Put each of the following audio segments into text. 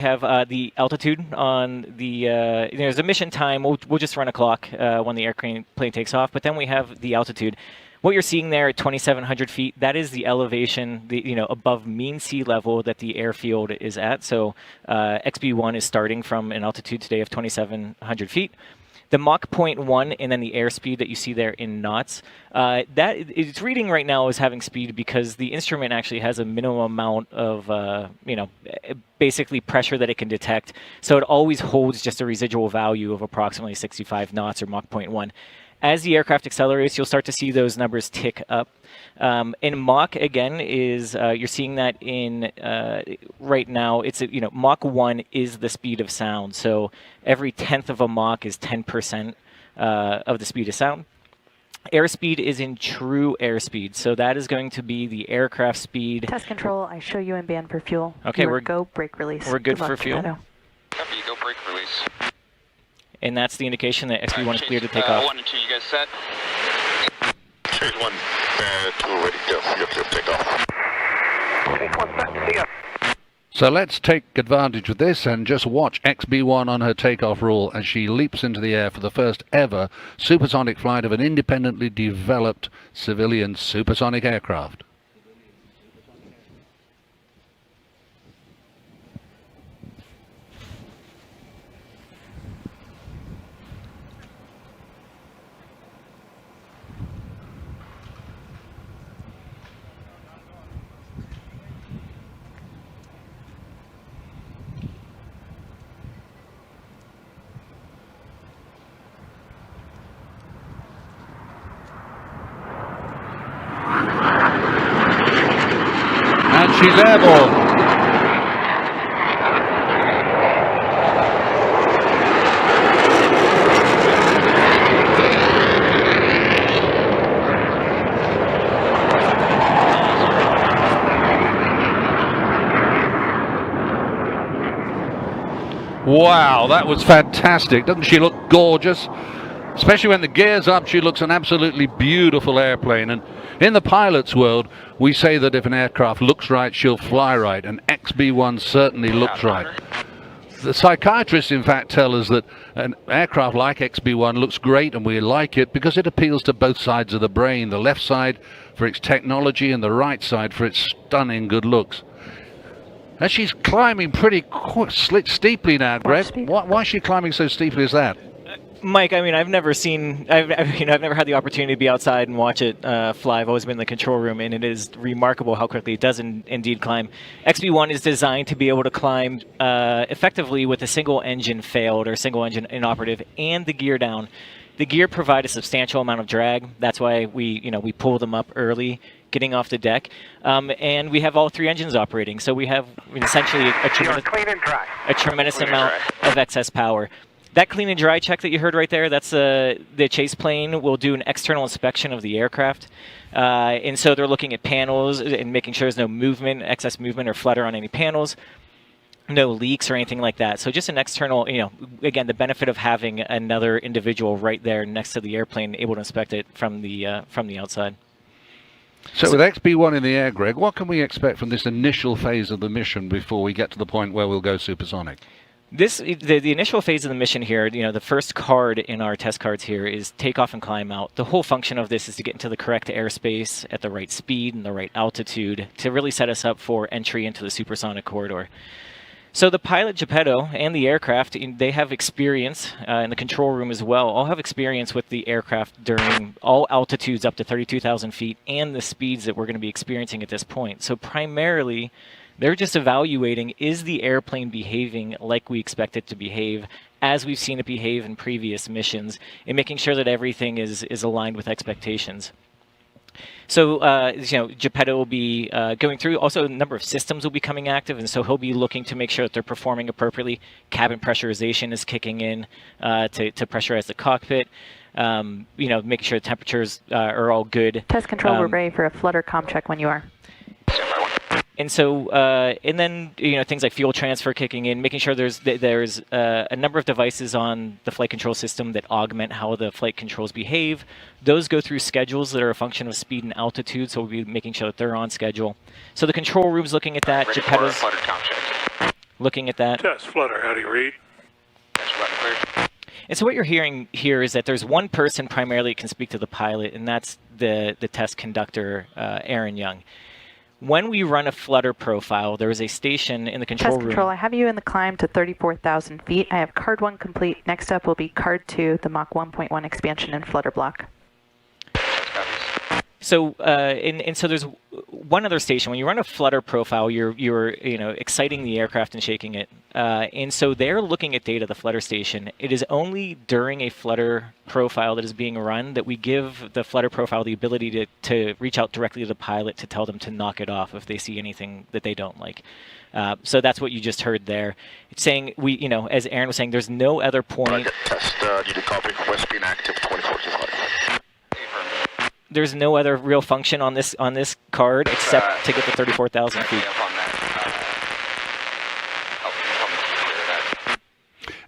have the altitude on the, there's a mission time. We'll just run a clock when the airplane takes off, but then we have the altitude. What you're seeing there at 2,700 feet, that is the elevation, above mean sea level that the airfield is at. So XB-1 is starting from an altitude today of 2,700 feet. The Mach 0.1 and then the airspeed that you see there in knots, that it's reading right now as having speed because the instrument actually has a minimum amount of, basically pressure that it can detect. So it always holds just a residual value of approximately 65 knots or Mach 0.1. As the aircraft accelerates, you'll start to see those numbers tick up. In Mach, again, is you're seeing that in right now. It's Mach 1 is the speed of sound. So every tenth of a Mach is 10% of the speed of sound. Airspeed is in true airspeed, so that is going to be the aircraft speed. Test control. I show you in band for fuel. Okay, we're go brake release. We're good for fuel. Copy, go brake release. And that's the indication that XB-1 is cleared to take off. 1 and 2, you guys set? Chase 1, 2, ready, go. Take off. So let's take advantage of this and just watch XB-1 on her takeoff roll as she leaps into the air for the first ever supersonic flight of an independently developed civilian supersonic aircraft. And she's airborne. Wow, that was fantastic. Doesn't she look gorgeous? Especially when the gear's up, she looks an absolutely beautiful airplane. And in the pilot's world, we say that if an aircraft looks right, she'll fly right. And XB-1 certainly looks right. The psychiatrists, in fact, tell us that an aircraft like XB-1 looks great, and we like it because it appeals to both sides of the brain. The left side for its technology and the right side for its stunning good looks. And she's climbing pretty steeply now, Greg. Why is she climbing so steeply as that? Mike, I mean, I've never had the opportunity to be outside and watch it fly. I've always been in the control room, and it is remarkable how quickly it does indeed climb. XB-1 is designed to be able to climb effectively with a single engine failed or single engine inoperative and the gear down. The gear provide a substantial amount of drag. That's why we pull them up early, getting off the deck, and we have all three engines operating. So we have essentially a tremendous amount of excess power. That clean and dry check that you heard right there, that's the chase plane will do an external inspection of the aircraft. And so they're looking at panels and making sure there's no movement, excess movement or flutter on any panels, no leaks or anything like that. So just an external, again, the benefit of having another individual right there next to the airplane able to inspect it from the outside. So with XB-1 in the air, Greg, what can we expect from this initial phase of the mission before we get to the point where we'll go supersonic? The initial phase of the mission here, the first card in our test cards here is takeoff and climb out. The whole function of this is to get into the correct airspace at the right speed and the right altitude to really set us up for entry into the supersonic corridor. So the pilot, Geppetto, and the aircraft, they have experience in the control room as well, all have experience with the aircraft during all altitudes up to 32,000 feet and the speeds that we're going to be experiencing at this point. So primarily, they're just evaluating, is the airplane behaving like we expect it to behave, as we've seen it behave in previous missions, and making sure that everything is aligned with expectations. So, Geppetto will be going through. Also, a number of systems will be coming active, and so he'll be looking to make sure that they're performing appropriately. Cabin pressurization is kicking in to pressurize the cockpit. Making sure the temperatures are all good. Test control, we're ready for a flutter comm check when you are. And so, and then things like fuel transfer kicking in, making sure there's a number of devices on the flight control system that augment how the flight controls behave. Those go through schedules that are a function of speed and altitude, so we'll be making sure that they're on schedule. So the control room's looking at that. Geppetto's looking at that. Test flutter, how do you read? Test flutter clear. And so what you're hearing here is that there's one person primarily that can speak to the pilot, and that's the test conductor, Aaron Young. When we run a flutter profile, there is a station in the control room. Test control, I have you in the climb to 34,000 feet. I have card 1 complete. Next up will be card 2, the Mach 1.1 expansion and flutter block. So, and so there's one other station. When you run a flutter profile, you're exciting the aircraft and shaking it. And so they're looking at data, the flutter station. It is only during a flutter profile that is being run that we give the flutter profile the ability to reach out directly to the pilot to tell them to knock it off if they see anything that they don't like. So that's what you just heard there. It's saying as Aaron was saying, there's no other point. Roger, test, need to copy, west being active, 2425. There's no other real function on this card except to get the 34,000 feet.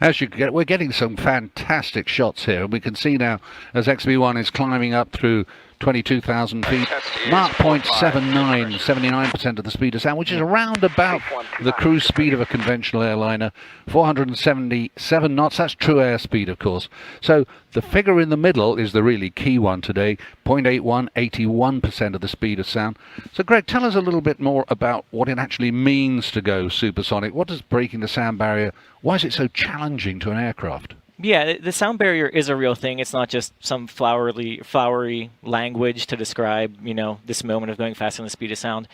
As you get, we're getting some fantastic shots here, and we can see now as XB-1 is climbing up through 22,000 feet, Mach 0.79, 79% of the speed of sound, which is around about the cruise speed of a conventional airliner, 477 knots. That's true airspeed, of course. So the figure in the middle is the really key one today, 0.81, 81% of the speed of sound. So Greg, tell us a little bit more about what it actually means to go supersonic. What does breaking the sound barrier, why is it so challenging to an aircraft? Yeah, the sound barrier is a real thing. It's not just some flowery language to describe, this moment of going faster than the speed of sound.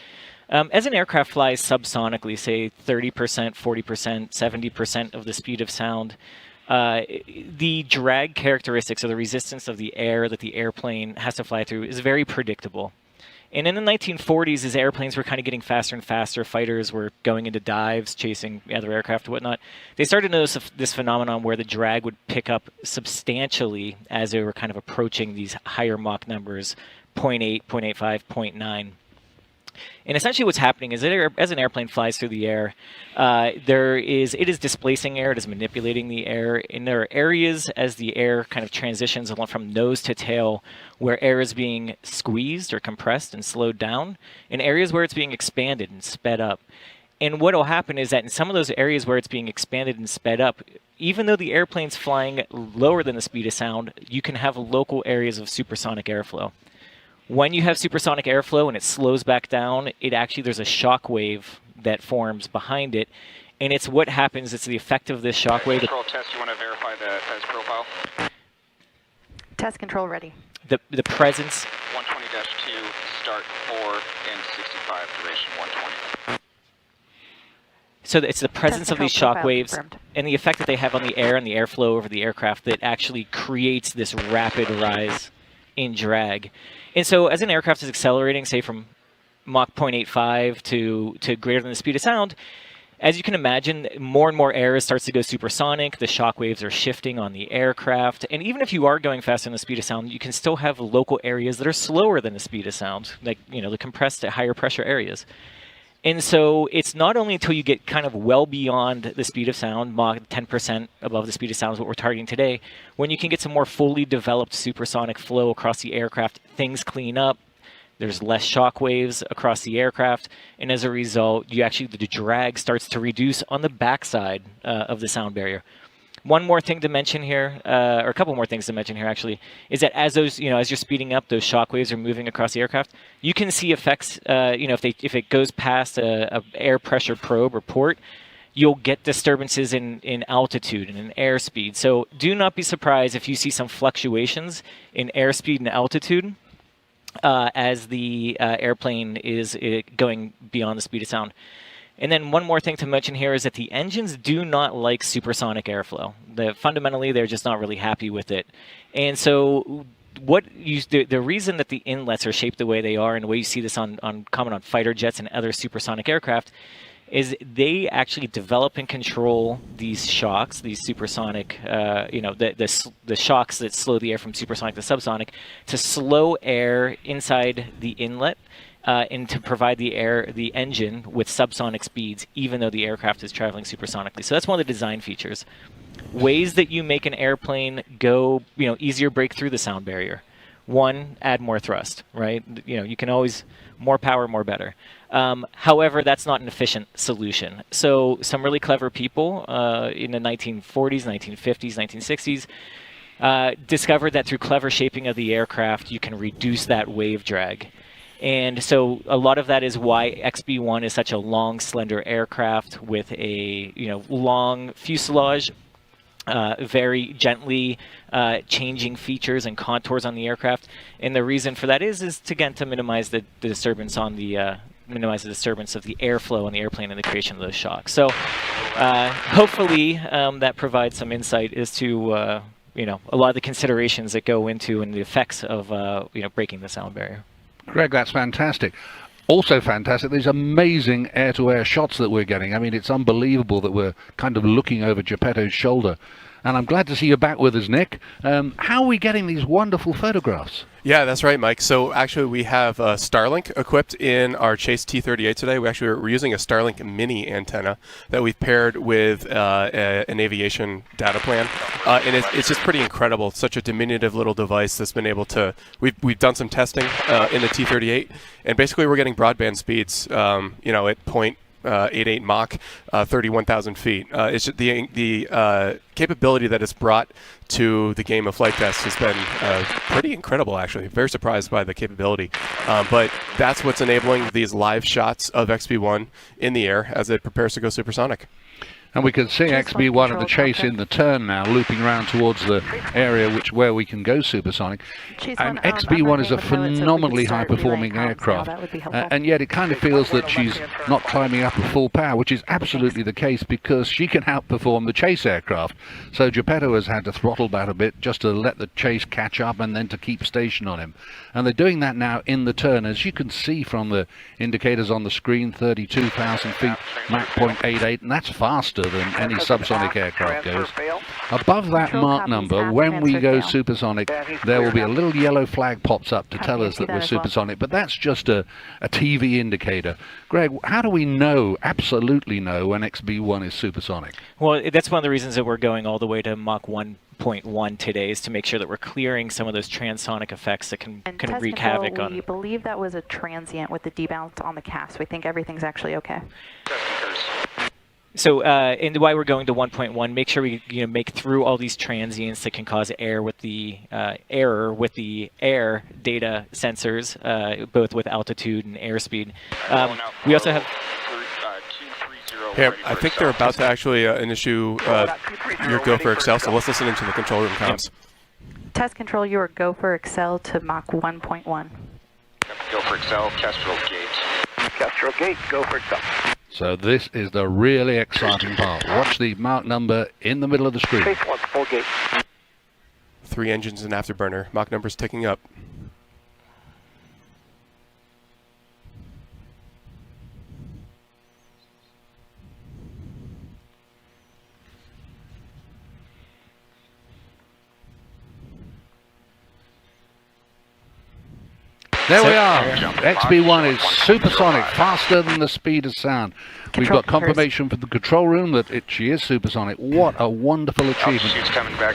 As an aircraft flies subsonically, say 30%, 40%, 70% of the speed of sound, the drag characteristics or the resistance of the air that the airplane has to fly through is very predictable. And in the 1940s, as airplanes were kind of getting faster and faster, fighters were going into dives, chasing other aircraft and whatnot, they started to notice this phenomenon where the drag would pick up substantially as they were kind of approaching these higher Mach numbers, 0.8, 0.85, 0.9. And essentially what's happening is that as an airplane flies through the air, it is displacing air, it is manipulating the air, and there are areas as the air kind of transitions from nose to tail where air is being squeezed or compressed and slowed down, and areas where it's being expanded and sped up. And what will happen is that in some of those areas where it's being expanded and sped up, even though the airplane's flying lower than the speed of sound, you can have local areas of supersonic airflow. When you have supersonic airflow and it slows back down, there's a shock wave that forms behind it, and it's what happens. It's the effect of this shock wave. Control test. You want to verify the test profile? Test control ready. The presence. 120-2, start 4 and 65, duration 120. So it's the presence of these shock waves confirmed. and the effect that they have on the air and the airflow over the aircraft that actually creates this rapid rise in drag. And so as an aircraft is accelerating, say from Mach 0.85 to greater than the speed of sound, as you can imagine, more and more air starts to go supersonic. The shock waves are shifting on the aircraft. And even if you are going faster than the speed of sound, you can still have local areas that are slower than the speed of sound, like the compressed at higher pressure areas. And so it's not only until you get kind of well beyond the speed of sound, Mach 10% above the speed of sound is what we're targeting today, when you can get some more fully developed supersonic flow across the aircraft, things clean up, there's less shock waves across the aircraft, and as a result, the drag starts to reduce on the backside of the sound barrier. One more thing to mention here, or a couple more things to mention here actually, is that as those, as you're speeding up, those shock waves are moving across the aircraft. You can see effects, if it goes past a air pressure probe or port, you'll get disturbances in altitude and in airspeed. So do not be surprised if you see some fluctuations in airspeed and altitude as the airplane is going beyond the speed of sound. And then one more thing to mention here is that the engines do not like supersonic airflow. Fundamentally, they're just not really happy with it. And so the reason that the inlets are shaped the way they are, and the way you see this common on fighter jets and other supersonic aircraft, is they actually develop and control these shocks, these supersonic, the shocks that slow the air from supersonic to subsonic, to slow air inside the inlet, and to provide the engine with subsonic speeds, even though the aircraft is traveling supersonically. So that's one of the design features. Ways that you make an airplane go, easier break through the sound barrier. One, add more thrust, right? You can always, more power, more better. However, that's not an efficient solution. So some really clever people in the 1940s, 1950s, 1960s discovered that through clever shaping of the aircraft, you can reduce that wave drag. And so a lot of that is why XB-1 is such a long, slender aircraft with a long fuselage, very gently changing features and contours on the aircraft. And the reason for that is to minimize the disturbance on the minimize the disturbance of the airflow on the airplane and the creation of those shocks. So hopefully that provides some insight as to a lot of the considerations that go into and the effects of breaking the sound barrier. Greg, that's fantastic. Also fantastic, these amazing air-to-air shots that we're getting. I mean, it's unbelievable that we're kind of looking over Geppetto's shoulder. And I'm glad to see you back with us, Nick. How are we getting these wonderful photographs? Yeah, that's right, Mike. So actually we have Starlink equipped in our Chase T-38 today. We're using a Starlink mini antenna that we've paired with an aviation data plan. And it's just pretty incredible. It's such a diminutive little device that's been able to, we've done some testing in the T-38, and basically we're getting broadband speeds, at 0.88 Mach, 31,000 feet. It's just the capability that it's brought to the game of flight test has been pretty incredible, actually. Very surprised by the capability. But that's what's enabling these live shots of XB-1 in the air as it prepares to go supersonic. And we can see XB-1 at the chase in the turn now, looping around towards the area where we can go supersonic. And XB-1 is a phenomenally high-performing aircraft, and yet it kind of feels that she's not climbing up at full power, which is absolutely the case because she can outperform the chase aircraft. So Geppetto has had to throttle back a bit just to let the chase catch up and then to keep station on him. And they're doing that now in the turn. As you can see from the indicators on the screen, 32,000 feet, Mach 0.88, and that's faster than any subsonic aircraft goes. Above that Mach number, when we go supersonic, there will be a little yellow flag pops up to tell us that we're supersonic, but that's just a TV indicator. Greg, how do we know, absolutely know, when XB-1 is supersonic? Well, that's one of the reasons that we're going all the way to Mach 1.1 today, is to make sure that we're clearing some of those transonic effects that can wreak havoc on. We believe that was a transient with the debalance on the cast. We think everything's actually okay. So, and why we're going to 1.1, make sure we make through all these transients that can cause error with the air data sensors, both with altitude and airspeed. We also have. Hey, I think they're about to actually issue your go for Excel, so let's listen into the control room comms. Test control your go for Excel to Mach 1.1. Go for Excel, Kestrel gate. Kestrel gate, go for Excel. So this is the really exciting part. Watch the Mach number in the middle of the screen. Space 1, full gate. 3 engines and afterburner. Mach number's ticking up. There we are. XB-1 is supersonic, faster than the speed of sound. We've got confirmation from the control room that she is supersonic. What a wonderful achievement.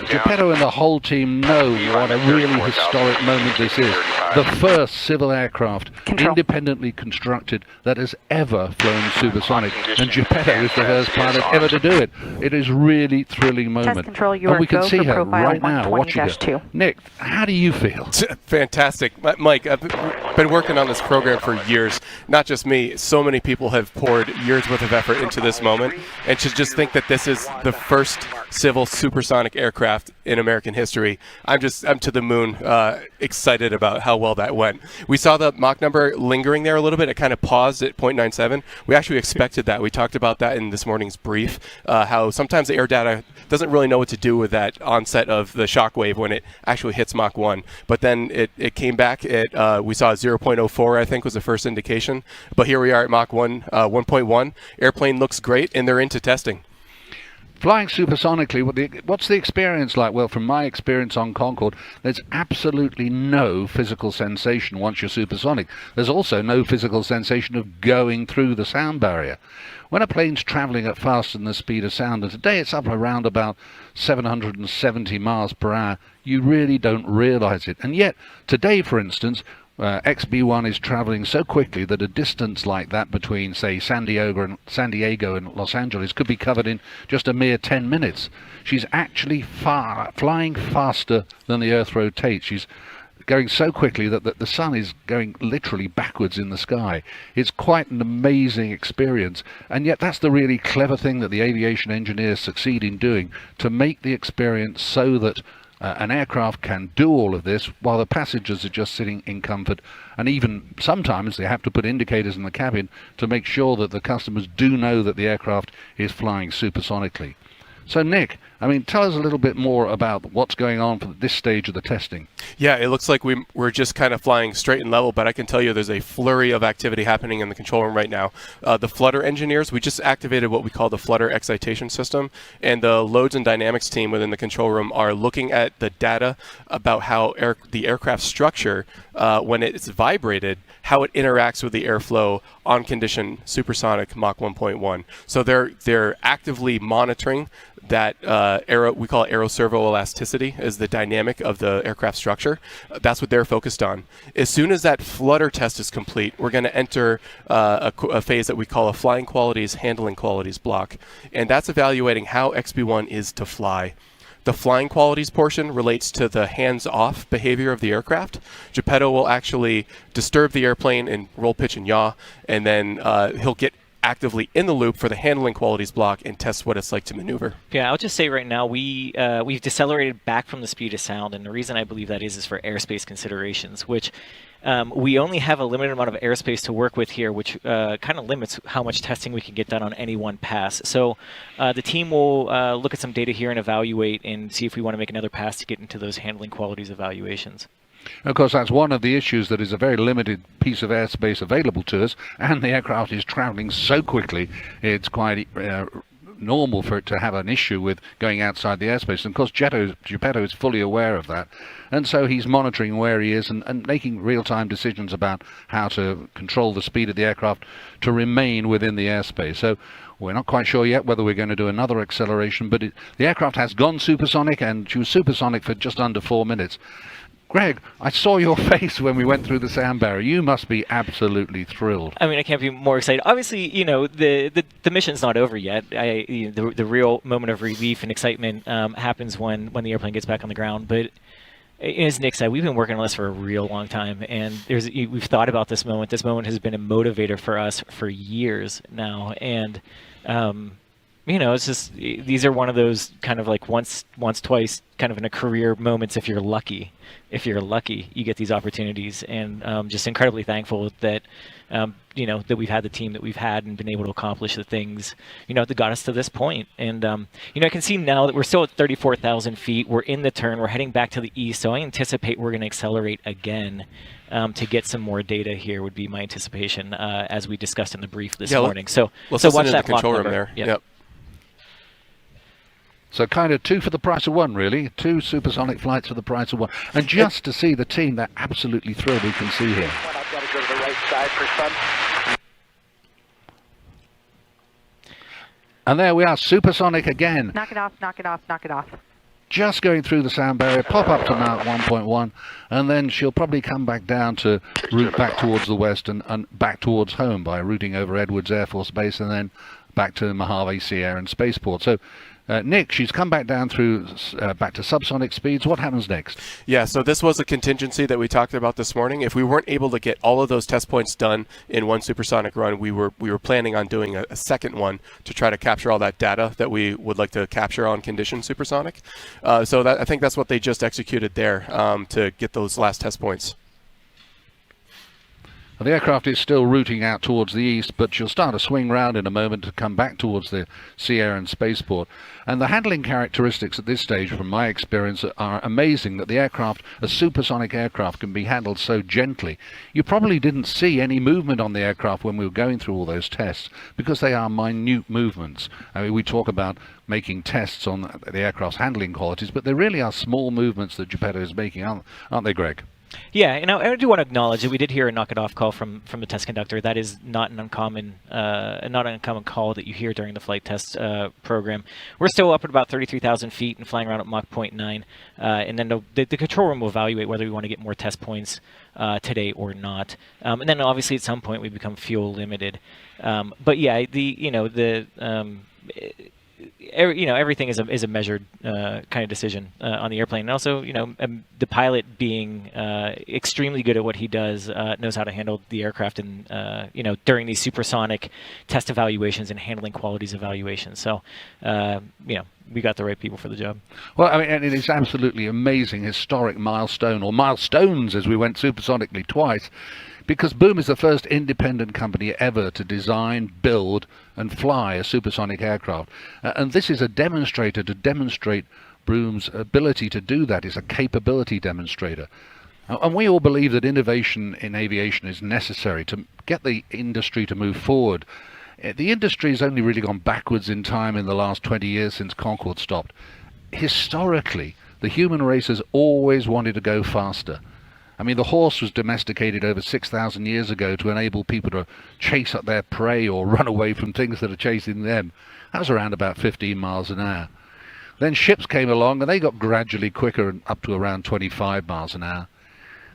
Geppetto and the whole team know what a really historic moment this is. The first civil aircraft independently constructed that has ever flown supersonic. And Geppetto is the first pilot ever to do it. It is really thrilling moment. And we can see her right now watching it. Nick, how do you feel? Fantastic. Mike, I've been working on this program for years. Not just me. So many people have poured years worth of effort into this moment, and to just think that this is the first civil supersonic aircraft in American history, I'm to the moon excited about how well that went. We saw the Mach number lingering there a little bit. It kind of paused at 0.97. We actually expected that. We talked about that in this morning's brief, how sometimes the air data doesn't really know what to do with that onset of the shock wave when it actually hits Mach 1. But then it came back. We saw 0.04, I think, was the first indication. But here we are at Mach 1.1. Airplane looks great, and they're into testing. Flying supersonically, what's the experience like? Well, from my experience on Concorde, there's absolutely no physical sensation once you're supersonic. There's also no physical sensation of going through the sound barrier. When a plane's traveling at faster than the speed of sound, and today it's up around about 770 miles per hour, you really don't realize it. And yet, today, for instance, XB-1 is traveling so quickly that a distance like that between, say, San Diego and Los Angeles could be covered in just a mere 10 minutes. She's actually flying faster than the Earth rotates. She's going so quickly that the sun is going literally backwards in the sky. It's quite an amazing experience, and yet that's the really clever thing that the aviation engineers succeed in doing, to make the experience so that an aircraft can do all of this while the passengers are just sitting in comfort, and even sometimes they have to put indicators in the cabin to make sure that the customers do know that the aircraft is flying supersonically. So Nick, I mean, tell us a little bit more about what's going on for this stage of the testing. Yeah, it looks like we're just kind of flying straight and level, but I can tell you there's a flurry of activity happening in the control room right now. The flutter engineers, we just activated what we call the flutter excitation system, and the loads and dynamics team within the control room are looking at the data about how the aircraft structure, when it's vibrated, how it interacts with the airflow on condition supersonic Mach 1.1. So they're actively monitoring that we call it aeroservoelasticity, is the dynamic of the aircraft structure. That's what they're focused on. As soon as that flutter test is complete, we're going to enter a phase that we call a flying qualities, handling qualities block, and that's evaluating how XB-1 is to fly. The flying qualities portion relates to the hands-off behavior of the aircraft. Geppetto will actually disturb the airplane in roll, pitch, and yaw, and then he'll get actively in the loop for the handling qualities block and test what it's like to maneuver. Yeah, I'll just say right now we've decelerated back from the speed of sound, and the reason I believe that is for airspace considerations, which we only have a limited amount of airspace to work with here, which kind of limits how much testing we can get done on any one pass. So the team will look at some data here and evaluate and see if we want to make another pass to get into those handling qualities evaluations. Of course, that's one of the issues, that is a very limited piece of airspace available to us, and the aircraft is traveling so quickly, it's quite normal for it to have an issue with going outside the airspace. And of course, Geppetto is fully aware of that, and so he's monitoring where he is and making real-time decisions about how to control the speed of the aircraft to remain within the airspace. So we're not quite sure yet whether we're going to do another acceleration, but the aircraft has gone supersonic, and she was supersonic for just under 4 minutes. Greg, I saw your face when we went through the sound barrier. You must be absolutely thrilled. I mean, I can't be more excited. Obviously, you know, the mission's not over yet. The real moment of relief and excitement happens when the airplane gets back on the ground. But as Nick said, we've been working on this for a real long time, and we've thought about this moment. This moment has been a motivator for us for years now, and you know, it's just, these are one of those kind of like once, twice, kind of in a career moments. If you're lucky, you get these opportunities, and just incredibly thankful that, you know, that we've had the team that we've had and been able to accomplish the things, you know, that got us to this point. And, you know, I can see now that we're still at 34,000 feet. We're in the turn. We're heading back to the east. So I anticipate we're going to accelerate again to get some more data here, would be my anticipation, as we discussed in the brief this morning. So watch that control room number there. Yep. So kind of two for the price of one, really. Two supersonic flights for the price of one. And just to see the team, they're absolutely thrilled, we can see here. I've got to go to the right side for sun. And there we are, supersonic again. Knock it off, knock it off, knock it off. Just going through the sound barrier, pop up to Mach 1.1, and then she'll probably come back down to route back towards the west and back towards home by routing over Edwards Air Force Base and then back to Mojave Sea Air and Spaceport. So Nick, she's come back down through back to subsonic speeds. What happens next? Yeah, so this was a contingency that we talked about this morning. If we weren't able to get all of those test points done in one supersonic run, we were planning on doing a second one to try to capture all that data that we would like to capture on condition supersonic. So I think that's what they just executed there to get those last test points. The aircraft is still routing out towards the east, but she'll start a swing round in a moment to come back towards the Sea Air and Spaceport. And the handling characteristics at this stage, from my experience, are amazing, that the aircraft, a supersonic aircraft, can be handled so gently. You probably didn't see any movement on the aircraft when we were going through all those tests, because they are minute movements. I mean, we talk about making tests on the aircraft's handling qualities, but they really are small movements that Geppetto is making, aren't they, Greg? Yeah, and I do want to acknowledge that we did hear a knock it off call from the test conductor. That is not an uncommon call that you hear during the flight test program. We're still up at about 33,000 feet and flying around at Mach 0.9, and then the control room will evaluate whether we want to get more test points today or not. And then obviously at some point we become fuel limited. But yeah, everything is a measured kind of decision on the airplane, and also the pilot being extremely good at what he does, knows how to handle the aircraft and during these supersonic test evaluations and handling qualities evaluations. So we got the right people for the job. Well, I mean, and it is absolutely amazing, historic milestone, or milestones, as we went supersonically twice, because Boom is the first independent company ever to design, build, and fly a supersonic aircraft. And this is a demonstrator to demonstrate Boom's ability to do that. It's a capability demonstrator. And we all believe that innovation in aviation is necessary to get the industry to move forward. The industry has only really gone backwards in time in the last 20 years since Concorde stopped. Historically, the human race has always wanted to go faster. I mean, the horse was domesticated over 6,000 years ago to enable people to chase up their prey or run away from things that are chasing them. That was around about 15 miles an hour. Then ships came along and they got gradually quicker and up to around 25 miles an hour.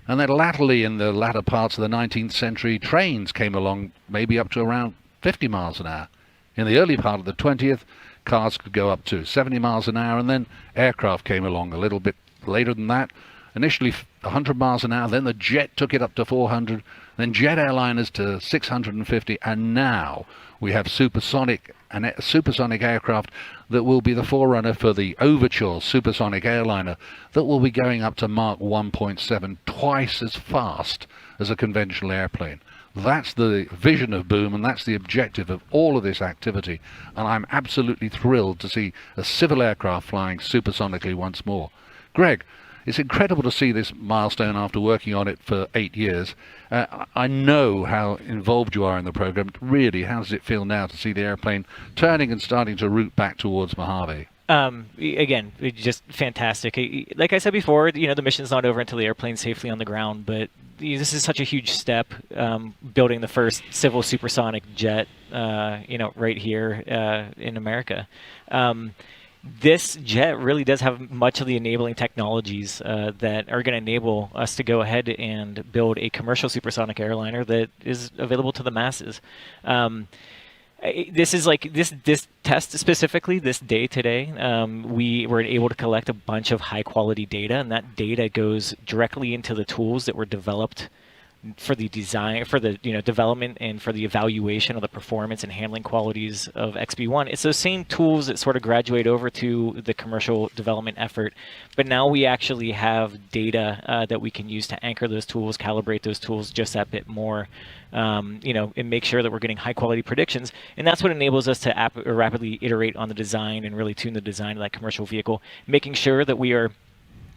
And then latterly, in the latter parts of the 19th century, trains came along maybe up to around 50 miles an hour. In the early part of the 20th, cars could go up to 70 miles an hour, and then aircraft came along a little bit later than that. Initially 100 miles an hour, then the jet took it up to 400, then jet airliners to 650, and now we have supersonic aircraft that will be the forerunner for the Overture supersonic airliner that will be going up to Mach 1.7, twice as fast as a conventional airplane. That's the vision of Boom, and that's the objective of all of this activity, and I'm absolutely thrilled to see a civil aircraft flying supersonically once more. Greg, it's incredible to see this milestone after working on it for 8 years. I know how involved you are in the program. Really, how does it feel now to see the airplane turning and starting to route back towards Mojave? Again, just fantastic. Like I said before, the mission's not over until the airplane's safely on the ground, but this is such a huge step, building the first civil supersonic jet, right here in America. This jet really does have much of the enabling technologies that are going to enable us to go ahead and build a commercial supersonic airliner that is available to the masses. This is like this test specifically, this day today, we were able to collect a bunch of high quality data, and that data goes directly into the tools that were developed for the design, for the development, and for the evaluation of the performance and handling qualities of XB-1. It's those same tools that sort of graduate over to the commercial development effort, but now we actually have data that we can use to anchor those tools, calibrate those tools just that bit more, and make sure that we're getting high quality predictions. And that's what enables us to rapidly iterate on the design and really tune the design of that commercial vehicle, making sure that we are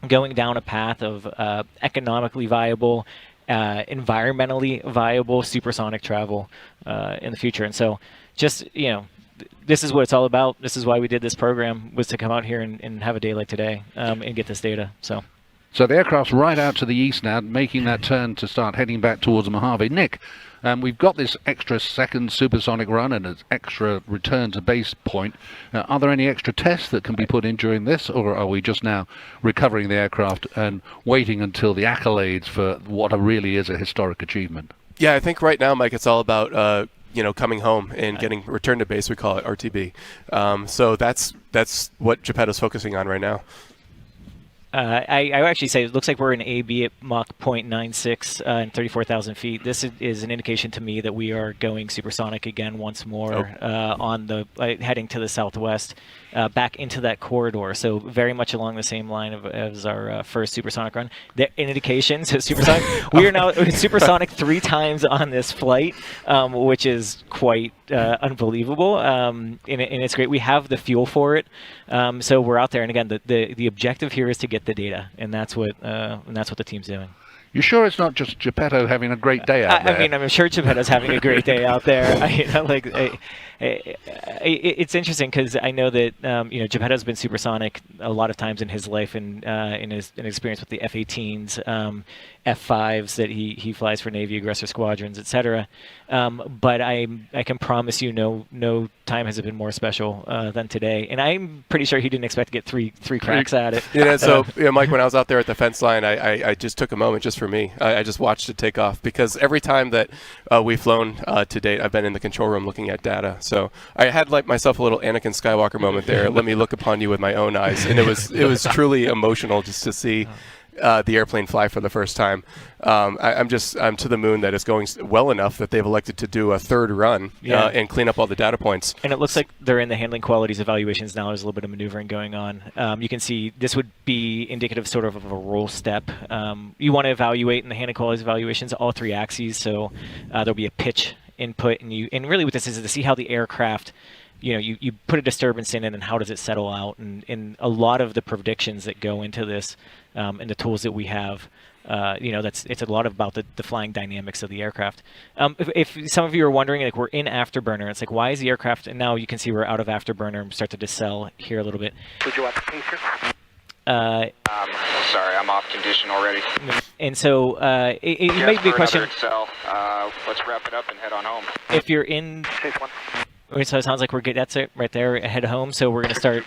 going down a path of economically viable, environmentally viable supersonic travel in the future. And so just, this is what it's all about. This is why we did this program, was to come out here and have a day like today and get this data. So the aircraft's right out to the east now, making that turn to start heading back towards Mojave. Nick, we've got this extra second supersonic run and an extra return to base point. Are there any extra tests that can be put in during this, or are we just now recovering the aircraft and waiting until the accolades for what really is a historic achievement? Yeah, I think right now, Mike, it's all about coming home and getting return to base. We call it RTB. So that's what Geppetto's focusing on right now. I actually say it looks like we're in AB at Mach 0.96 and 34,000 feet. This is an indication to me that we are going supersonic again once more on the heading to the southwest, back into that corridor. So very much along the same line as our first supersonic run. The indications supersonic. We are now supersonic 3 times on this flight, which is quite unbelievable. And it's great. We have the fuel for it. So we're out there, and again, the objective here is to get the data, and that's what the team's doing. You sure it's not just Geppetto having a great day out there? I mean, I'm sure Geppetto's having a great day out there. It's interesting because I know that Geppetto's been supersonic a lot of times in his life and in his experience with the F-18s, F-5s that he flies for Navy aggressor squadrons, etc. But I can promise you, no time has been more special than today. And I'm pretty sure he didn't expect to get three cracks at it. So Mike, when I was out there at the fence line, I just took a moment just for me. I just watched it take off because every time that we've flown to date, I've been in the control room looking at data. So I had myself a little Anakin Skywalker moment there. Let me look upon you with my own eyes, and it was truly emotional just to see the airplane fly for the first time. I'm to the moon that it's going well enough that they've elected to do a third run and clean up all the data points. And it looks like they're in the handling qualities evaluations now. There's a little bit of maneuvering going on. You can see this would be indicative sort of a roll step. You want to evaluate in the handling qualities evaluations all three axes, so there'll be a pitch input, and really what this is to see how the aircraft, you put a disturbance in it and how does it settle out, and a lot of the predictions that go into this and the tools that we have, it's a lot about the flying dynamics of the aircraft. If some of you are wondering, like, we're in afterburner, it's like, why is the aircraft, and now you can see we're out of afterburner and start to decel here a little bit. Would you want the pacer? Sorry, I'm off condition already. And so it might be a question. Let's wrap it up and head on home. If you're in, Chase 1. okay, so it sounds like we're good. That's it right there. Head home. So we're going to start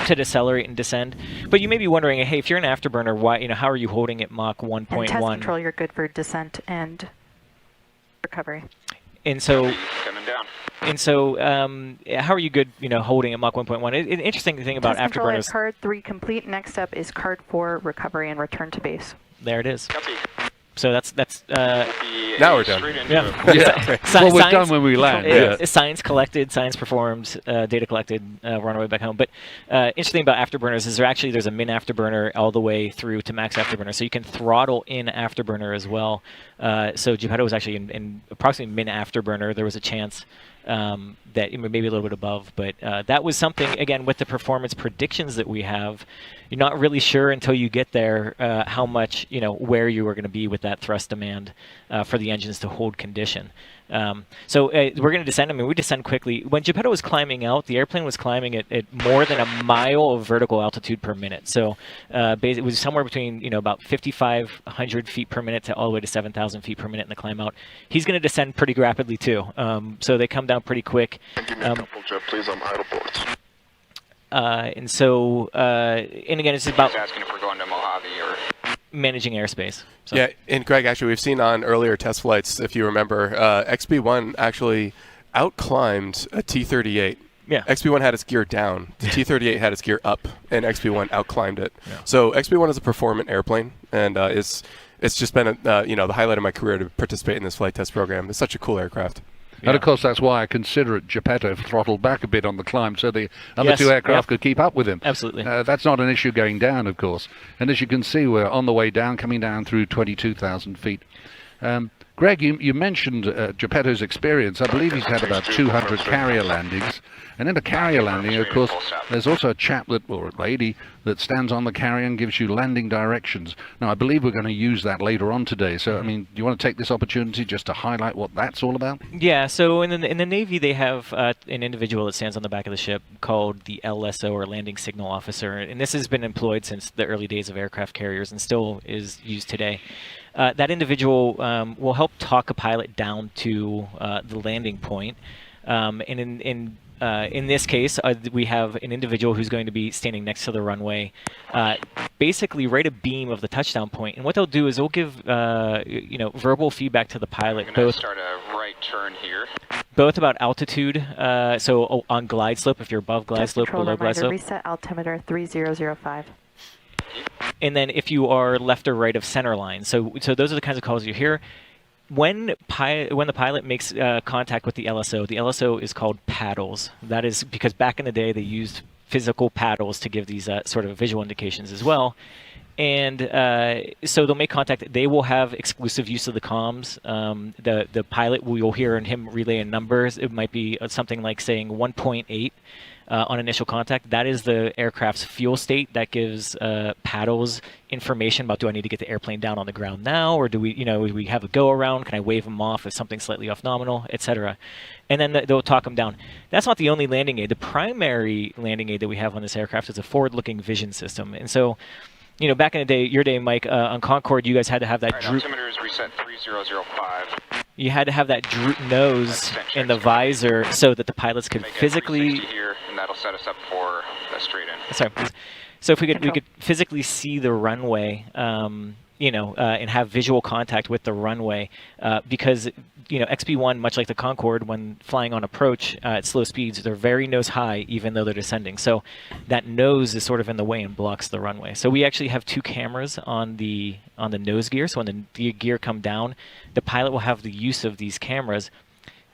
to decelerate and descend. But you may be wondering, hey, if you're in afterburner, why? How are you holding at Mach 1.1? And test control, you're good for descent and recovery. And so, Coming down. and so, how are you good? Holding at Mach 1.1. An interesting thing about Test control afterburners. at card 3 complete. Next up is card 4 recovery and return to base. There it is. Copy. So that's Now we're done. yeah. Well, we're done when we land. Science collected, science performed, data collected, run away back home. But interesting about afterburners is there's a min afterburner all the way through to max afterburner, so you can throttle in afterburner as well. So Geppetto was actually in approximately min afterburner. There was a chance that maybe a little bit above, but that was something, again, with the performance predictions that we have, you're not really sure until you get there how much, where you are going to be with that thrust demand for the engines to hold condition. So we're going to descend. I mean, we descend quickly. When Geppetto was climbing out, the airplane was climbing at more than a mile of vertical altitude per minute. So it was somewhere between, about 5,500 feet per minute to all the way to 7,000 feet per minute in the climb out. He's going to descend pretty rapidly too. So they come down pretty quick. Give me a couple, Jeff, please. I'm idle ports. And so, and again, it's about He's asking if we're going to Mojave or... managing airspace. So. Yeah, and Greg, actually, we've seen on earlier test flights, if you remember, XB-1 actually outclimbed a T-38. Yeah. XB-1 had its gear down. The T-38 had its gear up, and XB-1 outclimbed it. Yeah. So XB-1 is a performant airplane, and it's just been the highlight of my career to participate in this flight test program. It's such a cool aircraft. And of course, that's why I consider it Geppetto throttled back a bit on the climb so the other two aircraft could keep up with him. Absolutely. That's not an issue going down, of course. And as you can see, we're on the way down, coming down through 22,000 feet. Greg, you mentioned Geppetto's experience. I believe he's had about 200 carrier landings. And in a carrier landing, of course, there's also a chap or a lady that stands on the carrier and gives you landing directions. Now, I believe we're going to use that later on today. So, I mean, do you want to take this opportunity just to highlight what that's all about? Yeah, so in the Navy, they have an individual that stands on the back of the ship called the LSO, or Landing Signal Officer. And this has been employed since the early days of aircraft carriers and still is used today. That individual will help talk a pilot down to the landing point. And in this case, we have an individual who's going to be standing next to the runway, basically right abeam of the touchdown point. And what they'll do is they'll give verbal feedback to the pilot. We're going to start a right turn here. Both about altitude, so on glide slope, if you're above glide slope, below glide slope. Reset altimeter 3005. And then if you are left or right of center line. So those are the kinds of calls you hear. When the pilot makes contact with the LSO is called paddles. That is because back in the day they used physical paddles to give these sort of visual indications as well. And so they'll make contact. They will have exclusive use of the comms. The pilot, you'll hear him relay in numbers. It might be something like saying 1.8. on initial contact. That is the aircraft's fuel state. That gives paddles information about, do I need to get the airplane down on the ground now, or do we have a go around? Can I wave them off if something's slightly off nominal, etc. And then they'll talk them down. That's not the only landing aid. The primary landing aid that we have on this aircraft is a forward-looking vision system. And so, back in the day, your day, Mike, on Concorde, you guys had to have that droop. Altimeter is reset 3005. You had to have that droop nose in the visor so that the pilots could Make it physically. 360 here, and that'll set us up for a straight in. Sorry. So if we could physically see the runway, and have visual contact with the runway, because XB-1, much like the Concorde, when flying on approach at slow speeds, they're very nose high, even though they're descending. So that nose is sort of in the way and blocks the runway. So we actually have 2 cameras on the nose gear. So when the gear come down, the pilot will have the use of these cameras.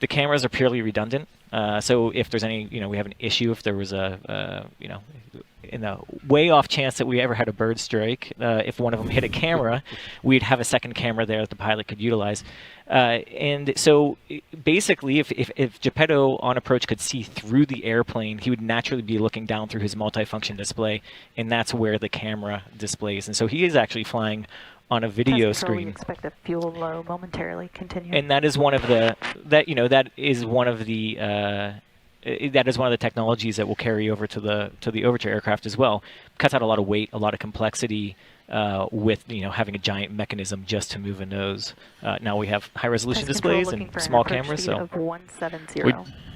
The cameras are purely redundant. So if there's any, we have an issue, if there was in the way off chance that we ever had a bird strike, if one of them hit a camera, we'd have a second camera there that the pilot could utilize. And so basically, if Geppetto on approach could see through the airplane, he would naturally be looking down through his multifunction display, and that's where the camera displays. And so he is actually flying on a video screen. We expect the fuel low momentarily continue. And that is one of the that is one of the technologies that will carry over to the Overture aircraft as well. Cuts out a lot of weight, a lot of complexity with having a giant mechanism just to move a nose. Now we have high resolution displays and small cameras. So of 170.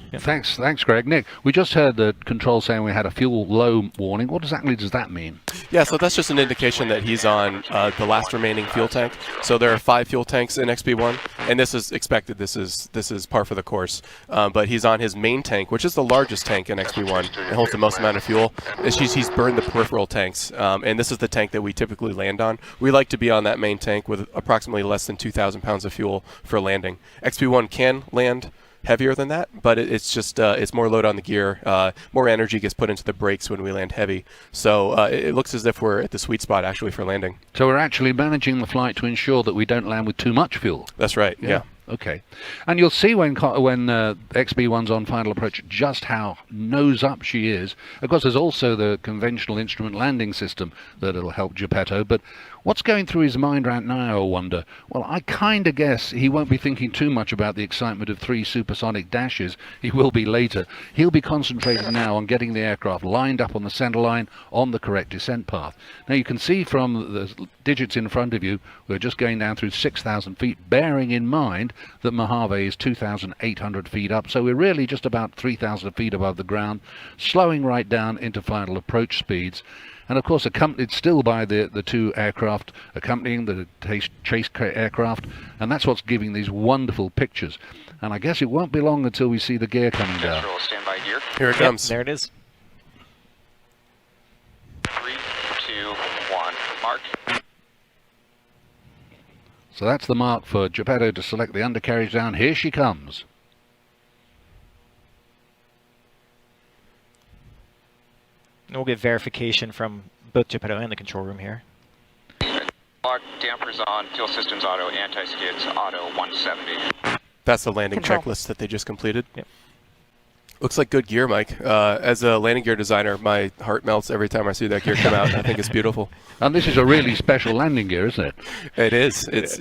Yeah. Thanks, Greg. Nick, we just heard the control saying we had a fuel low warning. What exactly does that mean? Yeah, so that's just an indication that he's on the last remaining fuel tank. So there are 5 fuel tanks in XB-1, and this is expected. This is par for the course. But he's on his main tank, which is the largest tank in XB-1. It holds the most amount of fuel. He's burned the peripheral tanks, and this is the tank that we typically land on. We like to be on that main tank with approximately less than 2,000 pounds of fuel for landing. XB-1 can land heavier than that, but it's just it's more load on the gear. More energy gets put into the brakes when we land heavy. So it looks as if we're at the sweet spot actually for landing. So we're actually managing the flight to ensure that we don't land with too much fuel. That's right. Yeah. Okay. And you'll see when XB-1's on final approach just how nose up she is. Of course, there's also the conventional instrument landing system that'll help Geppetto, but what's going through his mind right now, I wonder? Well, I kind of guess he won't be thinking too much about the excitement of 3 supersonic dashes. He will be later. He'll be concentrating now on getting the aircraft lined up on the center line on the correct descent path. Now, you can see from the digits in front of you, we're just going down through 6,000 feet, bearing in mind that Mojave is 2,800 feet up, so we're really just about 3,000 feet above the ground, slowing right down into final approach speeds. And of course, accompanied still by the 2 aircraft accompanying the chase aircraft, and that's what's giving these wonderful pictures. And I guess it won't be long until we see the gear coming down. Control standby gear. Here it comes. There it is. 3, 2, 1. Mark. So that's the mark for Geppetto to select the undercarriage down. Here she comes. And we'll get verification from both Geppetto and the control room here. Lock, dampers on, fuel systems auto, anti-skids auto, 170. That's the landing checklist that they just completed. Yep. Looks like good gear, Mike. As a landing gear designer, my heart melts every time I see that gear come out. I think it's beautiful. And this is a really special landing gear, isn't it? It is. It's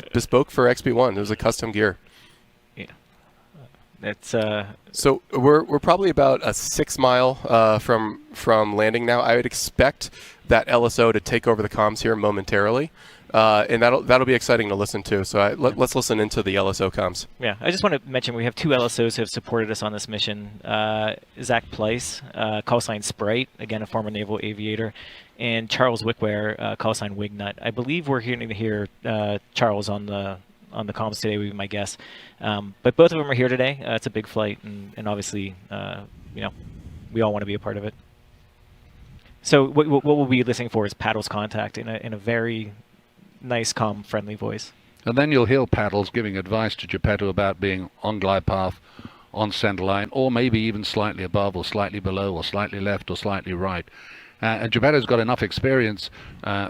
bespoke for XB-1. It was a custom gear. Yeah. It's So we're probably about a 6 mile from landing now. I would expect that LSO to take over the comms here momentarily. And that'll be exciting to listen to. So let's listen into the LSO comms. Yeah, I just want to mention we have 2 LSOs who have supported us on this mission. Zach Pleiss, call sign Sprite, again a former naval aviator, and Charles Wickware, call sign Wignut. I believe we're going to hear Charles on the comms today, would be my guess. But both of them are here today. It's a big flight, and obviously, we all want to be a part of it. So what we'll be listening for is Paddles contact in a very nice, calm, friendly voice. And then you'll hear Paddles giving advice to Geppetto about being on glide path on centerline, or maybe even slightly above or slightly below or slightly left or slightly right. And Geppetto's got enough experience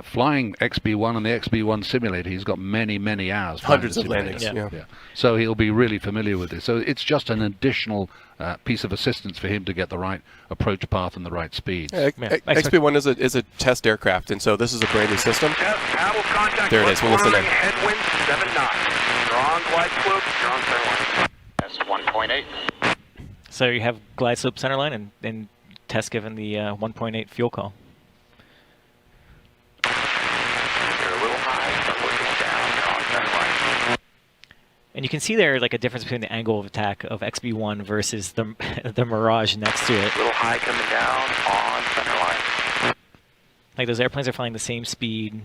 flying XB-1 and the XB-1 simulator. He's got many, many hours. Hundreds of landings. Yeah. So he'll be really familiar with this. So it's just an additional piece of assistance for him to get the right approach path and the right speed. XB-1 is a test aircraft, and so this is a brand new system. There it is. We'll listen in. Headwind 79. Strong glide slope, strong center line. That's 1.8. So you have glide slope centerline and test given the 1.8 fuel call. You're a little high, but looking down on center line. And you can see there like a difference between the angle of attack of XB-1 versus the the Mirage next to it. A little high coming down on center line. Like those airplanes are flying the same speed,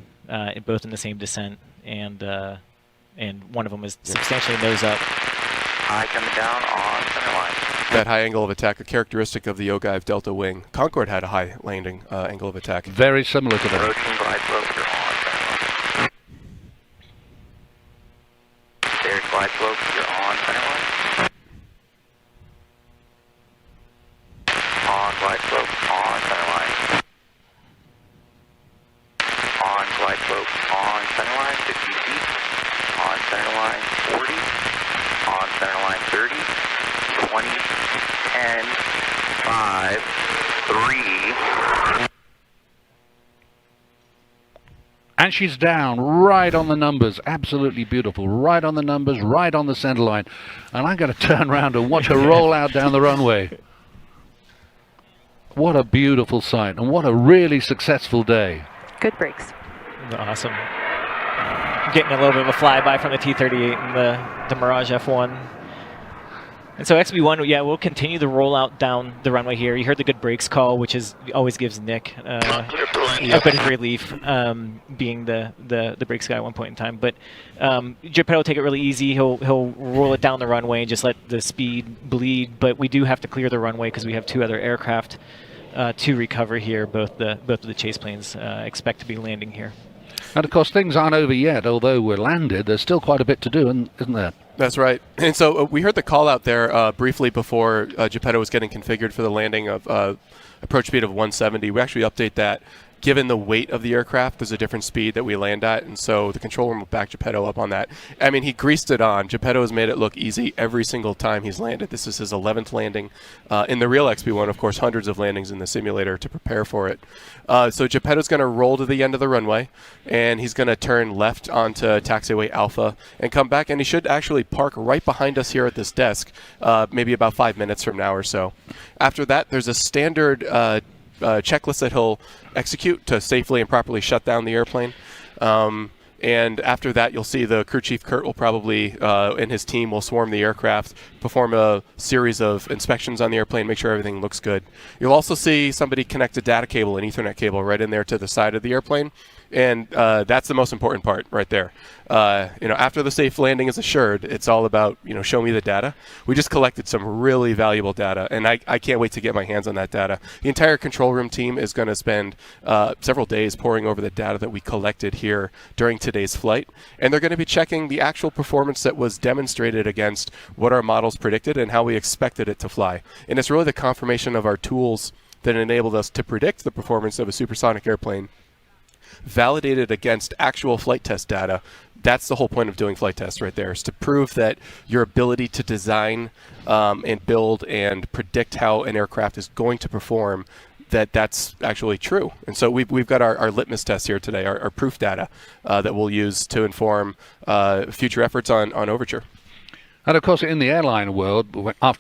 both in the same descent, and one of them is substantially nose up. High coming down on center line. That high angle of attack, a characteristic of the Ogive Delta wing. Concorde had a high landing angle of attack. Very similar to that. Approaching glide slope, you're on center line. There's glide slope, you're on center line. On glide slope, on center line. On glide slope, on center line, 50 feet. On center line, 40. On center line, 30. 20, 10, 5, 3. And she's down right on the numbers. Absolutely beautiful. Right on the numbers, right on the center line. And I'm going to turn around and watch her roll out down the runway. What a beautiful sight, and what a really successful day. Good brakes. Awesome. Getting a little bit of a flyby from the T-38 and the Mirage F1. And so XB-1, yeah, we'll continue the rollout down the runway here. You heard the good brakes call, which always gives Nick a bit of relief, being the brakes guy at one point in time. But Geppetto will take it really easy. He'll roll it down the runway and just let the speed bleed. But we do have to clear the runway because we have two other aircraft to recover here. Both of the chase planes expect to be landing here. And of course, things aren't over yet. Although we're landed, there's still quite a bit to do, isn't there? That's right. And so we heard the call out there briefly before Geppetto was getting configured for the landing of approach speed of 170. We actually update that. Given the weight of the aircraft, there's a different speed that we land at, and so the control room will back Geppetto up on that. I mean, he greased it on. Geppetto has made it look easy every single time he's landed. This is his 11th landing. In the real XB-1, of course, hundreds of landings in the simulator to prepare for it. So Geppetto's going to roll to the end of the runway, and he's going to turn left onto taxiway Alpha and come back, and he should actually park right behind us here at this desk, maybe about 5 minutes from now or so. After that, there's a standard checklist that he'll execute to safely and properly shut down the airplane. And after that, you'll see the crew chief, Kurt, will probably, and his team will swarm the aircraft, perform a series of inspections on the airplane, make sure everything looks good. You'll also see somebody connect a data cable, an Ethernet cable, right in there to the side of the airplane. And that's the most important part right there. After the safe landing is assured, it's all about, show me the data. We just collected some really valuable data, and I can't wait to get my hands on that data. The entire control room team is going to spend several days poring over the data that we collected here during today's flight, and they're going to be checking the actual performance that was demonstrated against what our models predicted and how we expected it to fly. And it's really the confirmation of our tools that enabled us to predict the performance of a supersonic airplane, validated against actual flight test data. That's the whole point of doing flight tests right there, is to prove that your ability to design and build and predict how an aircraft is going to perform, that's actually true. And so we've got our litmus test here today, our proof data that we'll use to inform future efforts on Overture. And of course, in the airline world, after